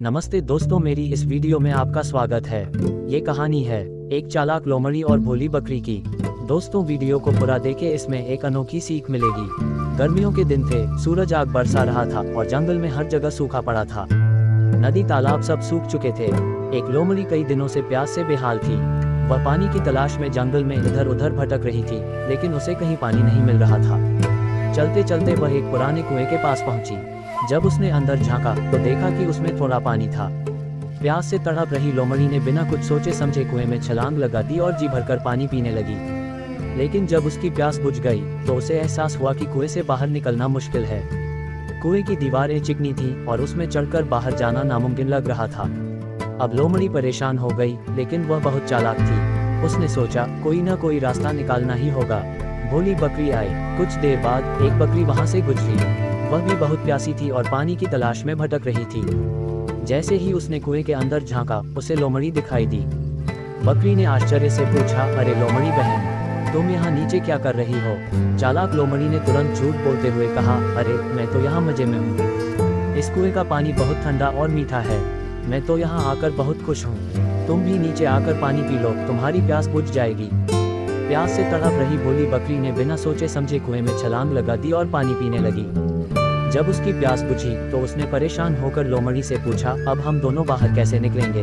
नमस्ते दोस्तों, मेरी इस वीडियो में आपका स्वागत है। ये कहानी है एक चालाक लोमड़ी और भोली बकरी की। दोस्तों, वीडियो को पूरा देखें, इसमें एक अनोखी सीख मिलेगी। गर्मियों के दिन थे, सूरज आग बरसा रहा था और जंगल में हर जगह सूखा पड़ा था। नदी तालाब सब सूख चुके थे। एक लोमड़ी कई दिनों से प्यास से बेहाल थी। वह पानी की तलाश में जंगल में इधर उधर भटक रही थी, लेकिन उसे कहीं पानी नहीं मिल रहा था। चलते चलते वह एक पुराने कुएं के पास पहुंची। जब उसने अंदर झांका तो देखा कि उसमें थोड़ा पानी था। प्यास से तड़प रही लोमड़ी ने बिना कुछ सोचे समझे कुएं में छलांग लगा दी और जी भरकर पानी पीने लगी। लेकिन जब उसकी प्यास बुझ गई तो उसे एहसास हुआ कि कुएं से बाहर निकलना मुश्किल है। कुएं की दीवारें चिकनी थी और उसमें चढ़कर बाहर जाना नामुमकिन लग रहा था। अब लोमड़ी परेशान हो गई, लेकिन वह बहुत चालाक थी। उसने सोचा, कोई ना कोई रास्ता निकालना ही होगा। भोली बकरी आई। कुछ देर बाद एक बकरी वहां से गुजरी। वह भी बहुत प्यासी थी और पानी की तलाश में भटक रही थी। जैसे ही उसने कुएं के अंदर झांका, उसे लोमड़ी दिखाई दी। बकरी ने आश्चर्य से पूछा, अरे लोमड़ी बहन, तुम यहाँ नीचे क्या कर रही हो? चालाक लोमड़ी ने तुरंत झूठ बोलते हुए कहा, अरे मैं तो यहाँ मजे में हूँ। इस कुएं का पानी बहुत ठंडा और मीठा है। मैं तो यहाँ आकर बहुत खुश हूँ। तुम भी नीचे आकर पानी पी लो, तुम्हारी प्यास बुझ जाएगी। प्यास से तड़प रही भोली बकरी ने बिना सोचे समझे कुएं में छलांग लगा दी और पानी पीने लगी। जब उसकी प्यास बुझी तो उसने परेशान होकर लोमड़ी से पूछा, अब हम दोनों बाहर कैसे निकलेंगे?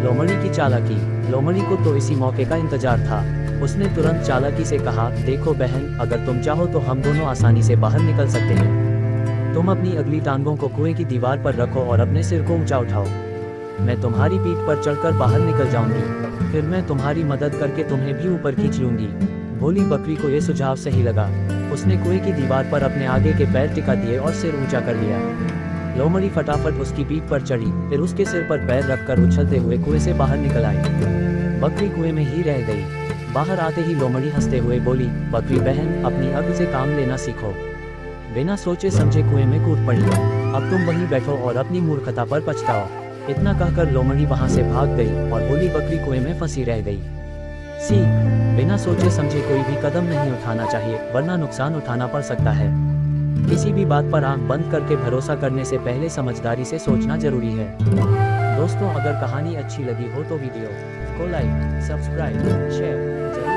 लोमड़ी की चालाकी। लोमड़ी को तो इसी मौके का इंतजार था। उसने तुरंत चालाकी से कहा, देखो बहन, अगर तुम चाहो तो हम दोनों आसानी से बाहर निकल सकते हैं। तुम अपनी अगली टांगों को कुएं की दीवार पर रखो और अपने सिर को ऊंचा उठाओ। मैं तुम्हारी पीठ पर चढ़कर बाहर निकल जाऊंगी। फिर मैं तुम्हारी मदद करके तुम्हें भी ऊपर खींच लूंगी। भोली बकरी को यह सुझाव सही लगा। उसने कुएं की दीवार पर अपने आगे के पैर टिका दिए और सिर ऊंचा कर लिया। लोमड़ी फटाफट उसकी पीठ पर चढ़ी, फिर उसके सिर पर पैर रखकर उछलते हुए कुएं से बाहर निकल आई। बकरी कुएं में ही रह गई। बाहर आते ही लोमड़ी हंसते हुए बोली, बकरी बहन, अपनी अक्ल से काम लेना सीखो। बिना सोचे समझे कुएं में कूद पड़ी। अब तुम वहीं बैठो और अपनी मूर्खता पर पछताओ। इतना कहकर लोमड़ी वहां से भाग गई और भोली बकरी कुएं में फंसी रह गई। सीख, बिना सोचे समझे कोई भी कदम नहीं उठाना चाहिए, वरना नुकसान उठाना पड़ सकता है। किसी भी बात पर आंख बंद करके भरोसा करने से पहले समझदारी से सोचना जरूरी है। दोस्तों, अगर कहानी अच्छी लगी हो तो वीडियो को लाइक, सब्सक्राइब, शेयर जरूर